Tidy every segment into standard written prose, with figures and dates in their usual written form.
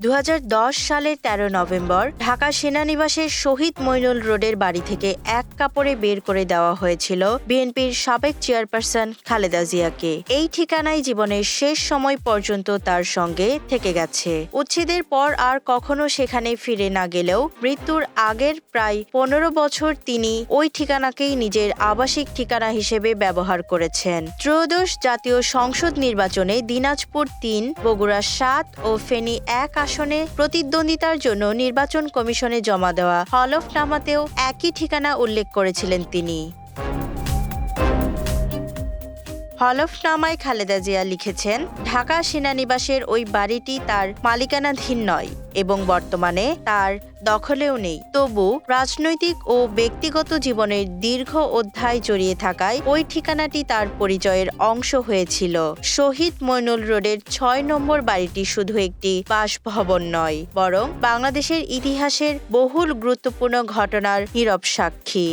সালের ১৩ নভেম্বর ঢাকা সেনানিবাসের শহীদ মইনুল রোডের বাড়ি থেকে এক কাপড়ে বের করে দেওয়া হয়েছিল বিএনপির সাবেক চেয়ারপারসন খালেদা জিয়াকে। এই ঠিকানায় জীবনের শেষ সময় পর্যন্ত তার সঙ্গে থেকে গেছে। উচ্ছেদের পর আর কখনো সেখানে ফিরে না গেলেও মৃত্যুর আগের প্রায় ১৫ বছর তিনি ওই ঠিকানাকেই নিজের আবাসিক ঠিকানা হিসেবে ব্যবহার করেছেন। ত্রয়োদশ জাতীয় সংসদ নির্বাচনে দিনাজপুর ৩, বগুড়া ৭ ও ফেনী ১ আসনে প্রতিদ্বন্দ্বিতার জন্য নির্বাচন কমিশনে জমা দেওয়া হলফনামাতেও একই ঠিকানা উল্লেখ করেছিলেন তিনি। হলফনামায় খালেদা জিয়া লিখেছেন, ঢাকা সেনানিবাসের ওই বাড়িটি তার মালিকানাধীন নয় এবং বর্তমানে তার দখলেও নেই। তবু রাজনৈতিক ও ব্যক্তিগত জীবনের দীর্ঘ অধ্যায় জড়িয়ে থাকায় ওই ঠিকানাটি তার পরিচয়ের অংশ হয়েছিল। শহীদ মইনুল রোডের ৬ নম্বর বাড়িটি শুধু একটি বাসভবন নয়, বরং বাংলাদেশের ইতিহাসের বহুল গুরুত্বপূর্ণ ঘটনার নীরব সাক্ষী।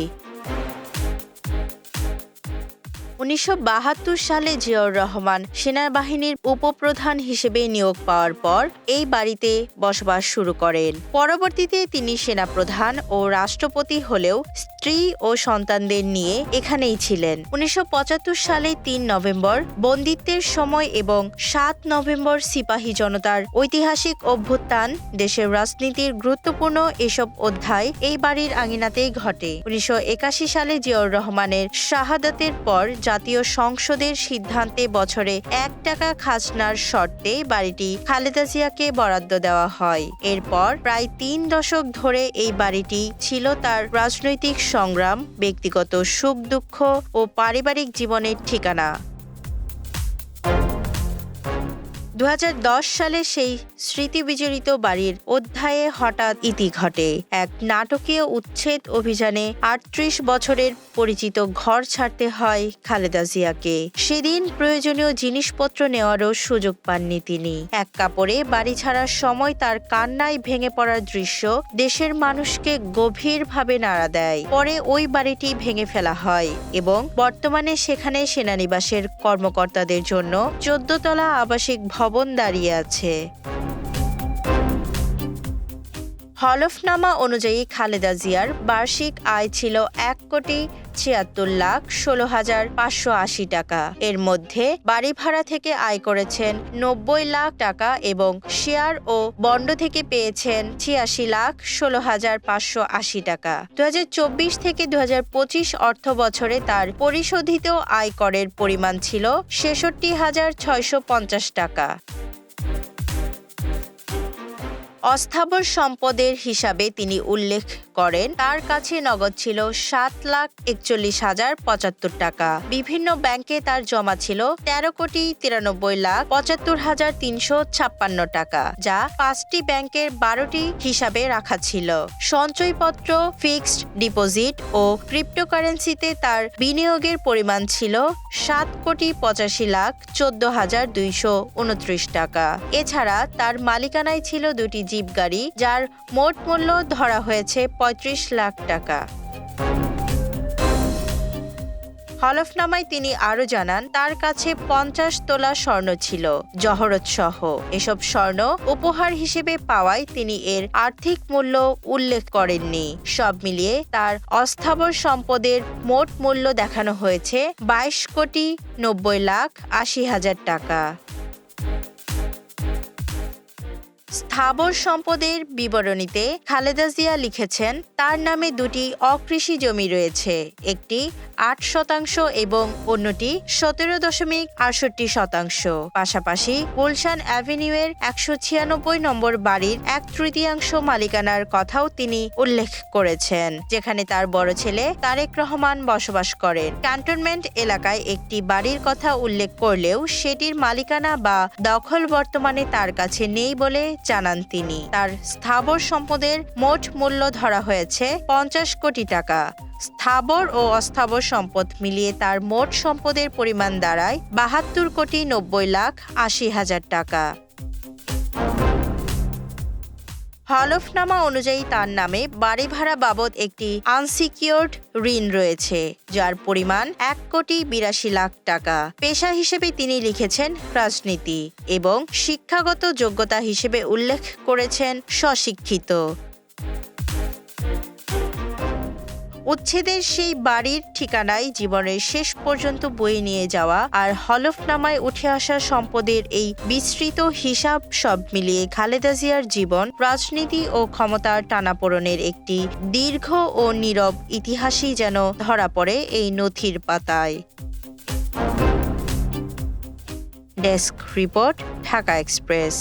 ১৯৭২ সালে জিয়াউর রহমান সেনাবাহিনীর উপপ্রধান হিসেবে নিয়োগ পাওয়ার পর এই বাড়িতে বসবাস শুরু করেন। পরবর্তীতে তিনি সেনাপ্রধান ও রাষ্ট্রপতি হলেও স্ত্রী ও সন্তানদের নিয়ে এখানেই ছিলেন। ১৯৭৫ সালে ৩ নভেম্বর বন্দিত্বের সময় এবং ৭ নভেম্বর সিপাহী জনতার ঐতিহাসিক অভ্যুত্থান দেশের রাজনীতির গুরুত্বপূর্ণ এসব অধ্যায় এই বাড়ির আঙিনাতেই ঘটে। ১৯৮১ সালে জিয়াউর রহমানের শাহাদাতের পর জাতীয় সংসদের সিদ্ধান্তে বছরে ১ টাকা খাজনার শর্তে বাড়িটি খালেদা জিয়াকে বরাদ্দ দেওয়া হয়। এরপর প্রায় ৩ দশক ধরে এই বাড়িটি ছিল তার রাজনৈতিক সংগ্রাম, ব্যক্তিগত সুখ দুঃখ ও পারিবারিক জীবনের ঠিকানা। ২০১০ সালে সেই স্মৃতিবিজড়িত বাড়ির অধ্যায়ে হঠাৎ ইতি ঘটে। এক নাটকীয় উচ্ছেদ অভিযানে ৩৮ বছরের পরিচিত ঘর ছাড়তে হয় খালেদা জিয়াকে। সেদিন প্রয়োজনীয় জিনিসপত্র নেওয়ারও সুযোগ পাননি তিনি। এক কাপড়ে বাড়ি ছাড়ার সময় তার কান্নায় ভেঙে পড়ার দৃশ্য দেশের মানুষকে গভীরভাবে নাড়া দেয়। পরে ওই বাড়িটি ভেঙে ফেলা হয় এবং বর্তমানে সেখানে সেনানিবাসের কর্মকর্তাদের জন্য ১৪ তলা আবাসিক ভবন দাঁড়িয়ে আছে। হলফনামা অনুযায়ী খালেদা জিয়ার বার্ষিক আয় ছিল ১,৭৬,১৬,৫৮০ টাকা। এর মধ্যে বাড়ি ভাড়া থেকে আয় করেছেন ৯০ লাখ টাকা এবং শেয়ার ও বন্ড থেকে পেয়েছেন ৮৬,১৬,৫৮০ টাকা। ২০২৪ থেকে ২০২৫ অর্থ বছরে তার পরিশোধিত আয়করের পরিমাণ ছিল ৬৬,৬৫০ টাকা। অস্থাবর সম্পদের হিসাবে তিনি উল্লেখ করেন, তার কাছে নগদ ছিল ৭,৪১,০৭৫ টাকা। বিভিন্ন ব্যাংকে তার জমা ছিল ১৩,৯৩,৭৫,৩৫৬ টাকা, যা ৫টি ব্যাংকের ১২টি হিসাবে রাখা ছিল। সঞ্চয়পত্র, ফিক্সড ডিপোজিট ও ক্রিপ্টোকারেন্সিতে তার বিনিয়োগের পরিমাণ ছিল ৭,৮৫,১৪,২২৯ টাকা। এছাড়া তার মালিকানায় ছিল ২টি জিপ গাড়ি, যার মোট মূল্য ধরা হয়েছে ৩৫ লাখ টাকা। হলফনামায় তিনি আরও জানান, তার কাছে ৫০ তোলা স্বর্ণ ছিল, জহরত সহ। এসব স্বর্ণ উপহার হিসেবে পাওয়ায় তিনি এর আর্থিক মূল্য উল্লেখ করেননি। সব মিলিয়ে তার অস্থাবর সম্পদের মোট মূল্য দেখানো হয়েছে ২২,৯০,৮০,০০০ টাকা। স্থাবর সম্পদের বিবরণীতে খালেদা জিয়া লিখেছেন, তার নামে ২টি অকৃষি জমি রয়েছে, একটি ৮% এবং অন্যটি ১৭.৬৮%। পাশাপাশি গুলশান অ্যাভিনিউয়ের ১৯৬ নম্বর বাড়ির ১/৩ মালিকানার কথাও তিনি উল্লেখ করেছেন, যেখানে তার বড় ছেলে তারেক রহমান বসবাস করেন। ক্যান্টনমেন্ট এলাকায় একটি বাড়ির কথা উল্লেখ করলেও সেটির মালিকানা বা দখল বর্তমানে তার কাছে নেই বলে জানান তিনি। তার স্থাবর সম্পদের মোট মূল্য ধরা হয়েছে ৫০ কোটি টাকা। স্থাবর ও অস্থাবর সম্পদ মিলিয়ে তার মোট সম্পদের পরিমাণ দাঁড়ায় ৭২,৯০,৮০,০০০ টাকা। হলফনামা অনুযায়ী তার নামে বাড়ি ভাড়া বাবদ একটি আনসিকিউরড ঋণ রয়েছে, যার পরিমাণ 1,82,00,000 টাকা। পেশা হিসেবে তিনি লিখেছেন রাজনীতি এবং শিক্ষাগত যোগ্যতা হিসেবে উল্লেখ করেছেন স্বশিক্ষিত। উচ্ছেদের সেই বাড়ির ঠিকানায় জীবনের শেষ পর্যন্ত বয়ে নিয়ে যাওয়া আর হলফনামায় উঠে আসা সম্পদের এই বিস্তৃত হিসাব সব মিলিয়ে খালেদা জিয়ার জীবন, রাজনীতি ও ক্ষমতার টানাপোড়েনের একটি দীর্ঘ ও নীরব ইতিহাসই যেন ধরা পড়ে এই নথির পাতায়। Desk report, Dhaka express.